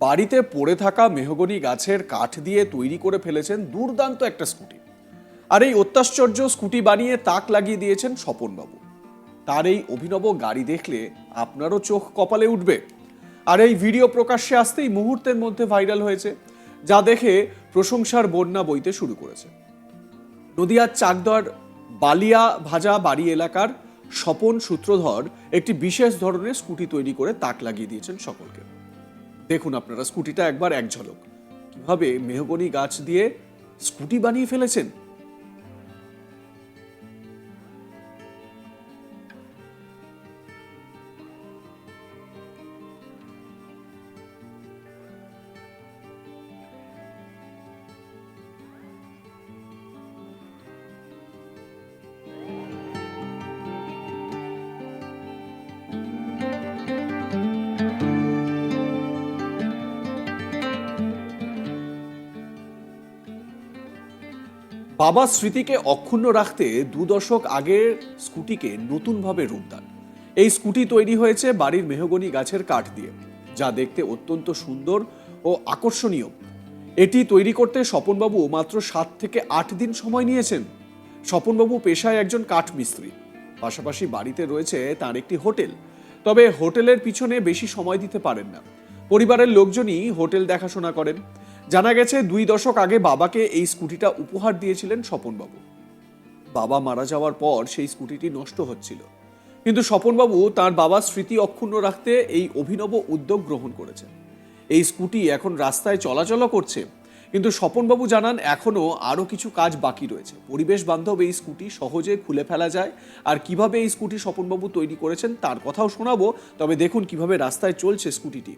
বাড়িতে পড়ে থাকা মেহগনি গাছের কাঠ দিয়ে তৈরি করে ফেলেছেন দুর্দান্ত একটা স্কুটি। আর এই অত্যাশ্চর্য স্কুটি বানিয়ে তাক লাগিয়ে দিয়েছেন স্বপনবাবু। তার এই অভিনব গাড়ি দেখলে আপনারও চোখ কপালে উঠবে। আর এই ভিডিও প্রকাশ্যে আসতেই মুহূর্তের মধ্যে ভাইরাল হয়েছে, যা দেখে প্রশংসার বন্যা বইতে শুরু করেছে। নদিয়ার চাকদর বালিয়া ভাজা বাড়ি এলাকার স্বপন সূত্রধর একটি বিশেষ ধরনের স্কুটি তৈরি করে তাক লাগিয়ে দিয়েছেন সকলকে। দেখুন আপনারা স্কুটিটা একবার এক ঝলক, কিভাবে মেহগনি গাছ দিয়ে স্কুটি বানিয়ে ফেলেছেন। বাবার স্মৃতিকে অক্ষুণ্ণ রাখতে 2 দশক আগের স্কুটিকে নতুনভাবে রূপ দেন। এই স্কুটি তৈরি হয়েছে বাড়ির মেহগনি গাছের কাঠ দিয়ে, যা দেখতে অত্যন্ত সুন্দর ও আকর্ষণীয়। এটি তৈরি করতে স্বপনবাবু মাত্র 7 থেকে 8 দিন সময় নিয়েছেন। স্বপনবাবু পেশায় একজন কাঠ মিস্ত্রি, পাশাপাশি বাড়িতে রয়েছে তার একটি হোটেল। তবে হোটেলের পিছনে বেশি সময় দিতে পারেন না, পরিবারের লোকজনই হোটেল দেখাশোনা করেন। জানা গেছে 2 দশক আগে বাবাকে এই স্কুটিটা উপহার দিয়েছিলেন স্বপনবাবু। বাবা মারা যাওয়ার পর সেই স্কুটিটি নষ্ট হচ্ছিল, কিন্তু স্বপনবাবু তার বাবার স্মৃতি অক্ষুণ্ণ রাখতে এই অভিনব উদ্যোগ গ্রহণ করেছেন। এই স্কুটি এখন রাস্তায় চলাচল করছে, কিন্তু স্বপনবাবু জানান এখনো আরো কিছু কাজ বাকি রয়েছে। পরিবেশ বান্ধব এই স্কুটি সহজে খুলে ফেলা যায়। আর কিভাবে এই স্কুটি স্বপনবাবু তৈরি করেছেন তার কথাও শোনাবো। তবে দেখুন কিভাবে রাস্তায় চলছে স্কুটিটি।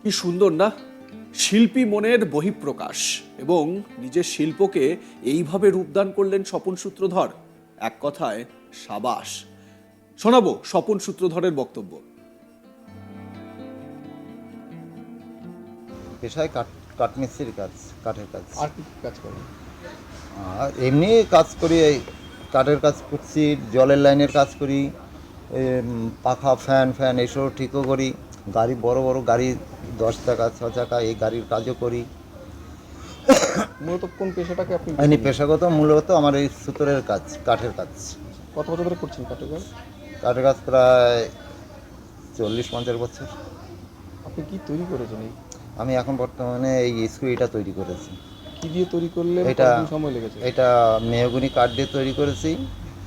কি সুন্দর না, শিল্পী মনের বহিঃপ্রকাশ এবং নিজের শিল্পকে এইভাবে রূপদান করলেন স্বপন সূত্রধর। এক কথায় সাবাস। শোনাবো স্বপন সূত্রধরের বক্তব্য। পেশায় কাঠমিস্ত্রির কাজ, কাঠের কাজ। আর কি কাজ করেন? আর এমনি কাজ করি, এই কাঠের কাজ করছি, জলের লাইনের কাজ করি, পাখা ফ্যান এসব ঠিকও করি। গাড়ি বড় বড় গাড়ি 10 চাকা 6 চাকা এই গাড়ির কাজও করি। মূলত কোন পেশাটাকে আপনি আমি পেশাগত মূলত আমার এই সুতোরের কাজ, কাঠের কাজ। কত বছর ধরে করছেন কাঠের কাজ? কাঠের কাজ প্রায় 40-50 বছর। আপনি কি তৈরি করেছেন? আমি এখন বর্তমানে এই স্কুটিটা তৈরি করেছি। কি দিয়ে তৈরি করলে কতদিন সময় লেগেছে? এটা মেহগনি কাঠ দিয়ে তৈরি করেছি,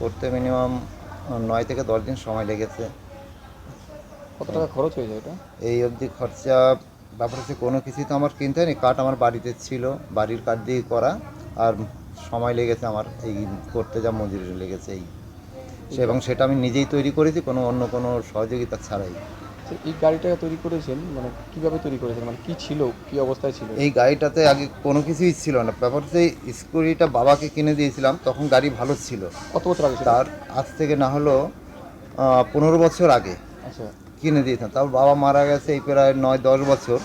করতে মিনিমাম 9 থেকে 10 দিন সময় লেগেছে। কত টাকা খরচ হয়ে যায় এটা? এই অবধি খরচা ব্যাপার হচ্ছে কোনো কিছুই তো আমার কিনতে হয়নি, কাঠ আমার বাড়িতে ছিল, বাড়ির কাঠ দিয়ে করা। আর সময় লেগেছে আমার এই করতে, যা মজুরি লেগেছে এই এবং সেটা আমি নিজেই তৈরি করেছি, অন্য কোনো সহযোগিতা ছাড়াই। এই গাড়িটা তৈরি করেছেন মানে কিভাবে তৈরি করেছেন, মানে কি ছিল, কি অবস্থায় ছিল? এই গাড়িটাতে আগে কোনো কিছুই ছিল না। ব্যাপার হচ্ছে স্কুটিটা বাবাকে কিনে দিয়েছিলাম, তখন গাড়ি ভালো ছিল। কত বছর আগে? তার আজ থেকে না হলো 15 বছর আগে আচ্ছা, কিনে দিয়েছিলাম। তারপর বাবা মারা গেছে এই প্রায় 9-10 বছর।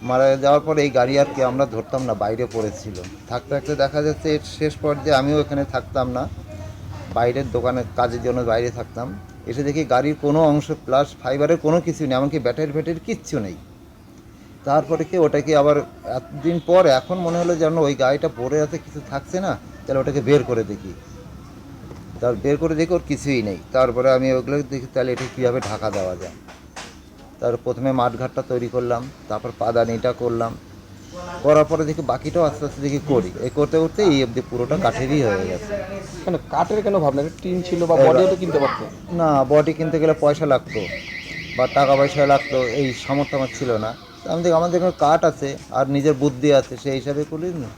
মারা যাওয়ার পরে এই গাড়ি আর কি আমরা ধরতাম না, বাইরে পড়েছিল। থাকতে থাকতে দেখা যাচ্ছে এর শেষ পর্যায়ে আমিও এখানে থাকতাম না, বাইরের দোকানে কাজের জন্য বাইরে থাকতাম। এসে দেখি গাড়ির কোনো অংশ প্লাস ফাইবারের কোনো কিছু নেই, এমনকি ব্যাটারি কিচ্ছু নেই। তারপরে কি ওটাকে আবার এতদিন পর এখন মনে হলো যেন ওই গাড়িটা পড়ে আছে, কিছু থাকছে না, তাহলে ওটাকে বের করে দেখি। তার বের করে দেখি ওর কিছুই নেই। তারপরে আমি ওগুলো দেখি তাহলে এটা কীভাবে ঢাকা দেওয়া যায়। তার প্রথমে মাঠঘাটটা তৈরি করলাম, তারপর পাদানিটা করলাম, করার পরে দেখি বাকিটাও আস্তে আস্তে দেখি করি। এই করতে করতে এই অবধি পুরোটা কাঠেরই হয়ে গেছে। কেন কাঠের কেন ভাবলেন? টিন ছিল বা বডিও তো কিনতে পারতেন। না, বডি কিনতে গেলে পয়সা লাগতো বা টাকা পয়সা লাগতো, এই সামর্থ্য আমার ছিল না। আমি দেখি আমাদের এখানে কাঠ আছে আর নিজের বুদ্ধি আছে, সেই হিসাবে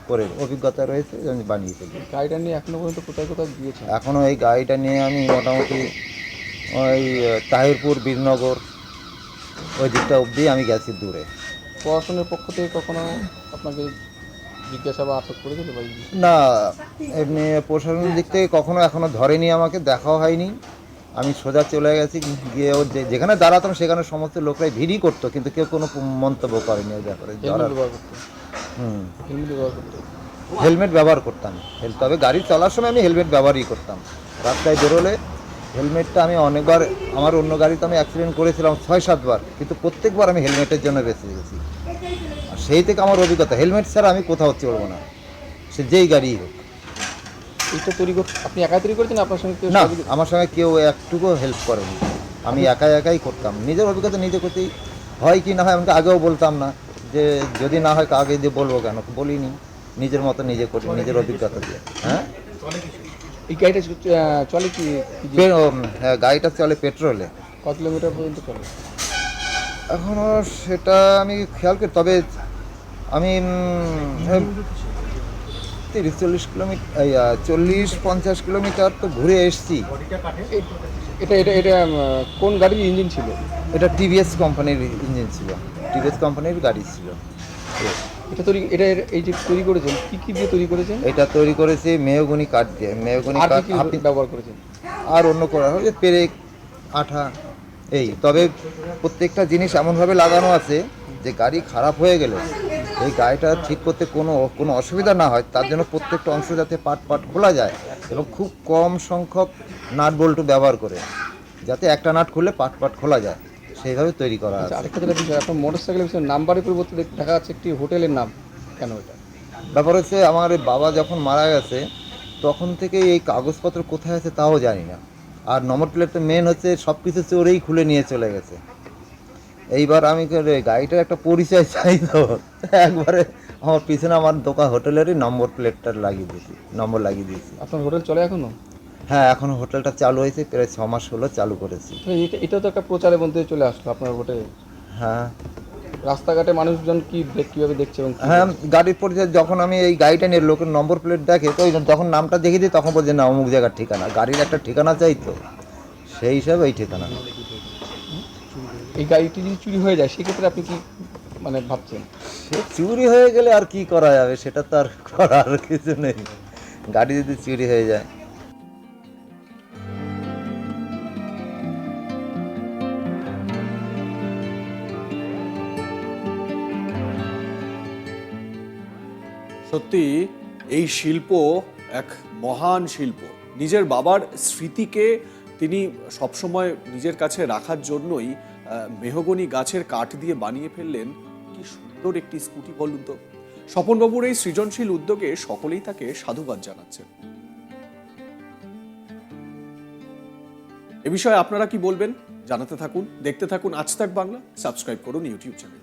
করে অভিজ্ঞতা রয়েছে, আমি বানিয়ে ফেলি। গাড়িটা নিয়ে এখনো পর্যন্ত কোথায় কোথায় গিয়েছেন? এখনও এই গাড়িটা নিয়ে আমি মোটামুটি ওই তাহিরপুর, বীরনগর ওই দিকটা অবধি আমি গেছি দূরে। প্রশাসনের পক্ষ থেকে কখনো আপনাকে জিজ্ঞাসা বা আটক করেছিল বা না, এমনি প্রশাসনের দিক থেকে কখনো এখনো ধরেনি, আমাকে দেখাও হয়নি। আমি সোজা চলে গেছি, গিয়ে ও যেখানে দাঁড়াতাম সেখানে সমস্ত লোকরাই ভিড়ই করতো, কিন্তু কেউ কোনো মন্তব্য করেনি ওই ব্যাপারে। হেলমেট ব্যবহার করতো? হুম, হেলমেট ব্যবহার করতো? হেলমেট ব্যবহার করতাম, তবে গাড়ি চলার সময় আমি হেলমেট ব্যবহারই করতাম। রাস্তায় বেরোলে হেলমেটটা আমি অনেকবার, আমার অন্য গাড়িতে আমি অ্যাক্সিডেন্ট করেছিলাম 6-7 বার, কিন্তু প্রত্যেকবার আমি হেলমেটের জন্য বেঁচে গেছি। আর সেই থেকে আমার অভিজ্ঞতা, হেলমেট ছাড়া আমি কোথাও চলবো না, সে যেই গাড়িই হোক। এইটা তৈরি করতে আপনি একাই তৈরি করেছেন, আপনার সঙ্গে কেউ না, সহযোগিতা? আমার সঙ্গে কেউ একটুকু হেল্প করেনি, আমি একাই করতাম। নিজের অভিজ্ঞতা নিজে করতেই হয় কি না হয়, আমাকে আগেও বলতাম না, যে যদি না হয় আগে দিয়ে বলবো কেন, বলিনি, নিজের মতো নিজে করি, নিজের অভিজ্ঞতা দিয়ে। হ্যাঁ, এই গাড়িটা চলে কি কি দিয়ে? হ্যাঁ, গাড়িটা চলে পেট্রোলে। কত কিলোমিটার পর্যন্ত চলে? এখনও সেটা আমি খেয়াল করি, তবে আমি 30-40 কিলোমিটার, 40-50 কিলোমিটার তো ঘুরে এসেছি। এটা এটা এটা কোন গাড়ির ইঞ্জিন ছিল? এটা টিভিএস কোম্পানির ইঞ্জিন ছিল, টিভিএস কোম্পানির গাড়ি ছিল। এটা এই যে তৈরি করেছেন, কি কি দিয়ে তৈরি করেছেন? এটা তৈরি করেছি মেহগনি কাঠ দিয়ে, মেহগনি আর কাঠ। কি কি ব্যবহার করেছেন? আর অন্য করা হয় যে পেরেক, আঠা, এই। তবে প্রত্যেকটা জিনিস এমনভাবে লাগানো আছে যে গাড়ি খারাপ হয়ে গেলে এই গাড়িটা ঠিক করতে কোনো অসুবিধা না হয়, তার জন্য প্রত্যেকটা অংশ যাতে পাট খোলা যায়, এবং খুব কম সংখ্যক নাট বল্টু ব্যবহার করে, যাতে একটা নাট খুললে পাট খোলা যায়, সেইভাবে তৈরি করা আচ্ছা, আছে। আরেকটা যেটা বিষয়, আপনার মোটর সাইকেলের পিছনে নাম্বারের পরিবর্তে দেখা যাচ্ছে একটি হোটেলের নাম, কেন এটা? ব্যাপার হচ্ছে, আমার বাবা যখন মারা গেছে তখন থেকে এই কাগজপত্র কোথায় আছে তাও জানি না। আর নম্বর প্লেটটা মেন হচ্ছে সব কিছু চোরেই খুলে নিয়ে চলে গেছে। এইবার আমি গাড়িটার একটা পরিচয় চাই, তো একবারে আমার পিছনে আমার দোকান হোটেলেরই নম্বর প্লেটটা নম্বর লাগিয়ে দিয়েছি। আপনার হোটেল চলে এখনো? হ্যাঁ, এখনও হোটেলটা চালু হয়েছে, প্রায় 6 মাস হলো চালু করেছি। তো এটা তো একটা প্রচারের মধ্যে চলে আসলো আপনার হোটেল। হ্যাঁ রাস্তাঘাটে মানুষজন কিভাবে দেখছে এবং হ্যাঁ, গাড়ির পরিচয় যখন আমি এই গাড়িটা নিয়ে লোকের নম্বর প্লেট দেখে, তো যখন নামটা দেখে দিই তখন বলছে না অমুক জায়গার ঠিকানা। গাড়ির একটা ঠিকানা চাই, তো সেই হিসাবে এই ঠিকানা। এই গাড়িটি যদি চুরি হয়ে যায় সেক্ষেত্রে আপনি কি ভাবছেন? সে চুরি হয়ে গেলে আর কি করা যাবে, সেটা তো আর করার কিছু নেই। গাড়ি যদি চুরি হয়ে যায়। সত্যি এই শিল্প এক মহান শিল্প। নিজের বাবার স্মৃতিকে তিনি সবসময় নিজের কাছে রাখার জন্যই মেহগনি গাছের কাঠ দিয়ে বানিয়ে ফেললেন। কি সুন্দর একটি স্কুটি বলুন তো। স্বপনবাবুর এই সৃজনশীল উদ্যোগে সকলেই তাকে সাধুবাদ জানাচ্ছেন। এ বিষয়ে আপনারা কি বলবেন জানাতে থাকুন, দেখতে থাকুন আজ তাক বাংলা, সাবস্ক্রাইব করুন ইউটিউব চ্যানেল।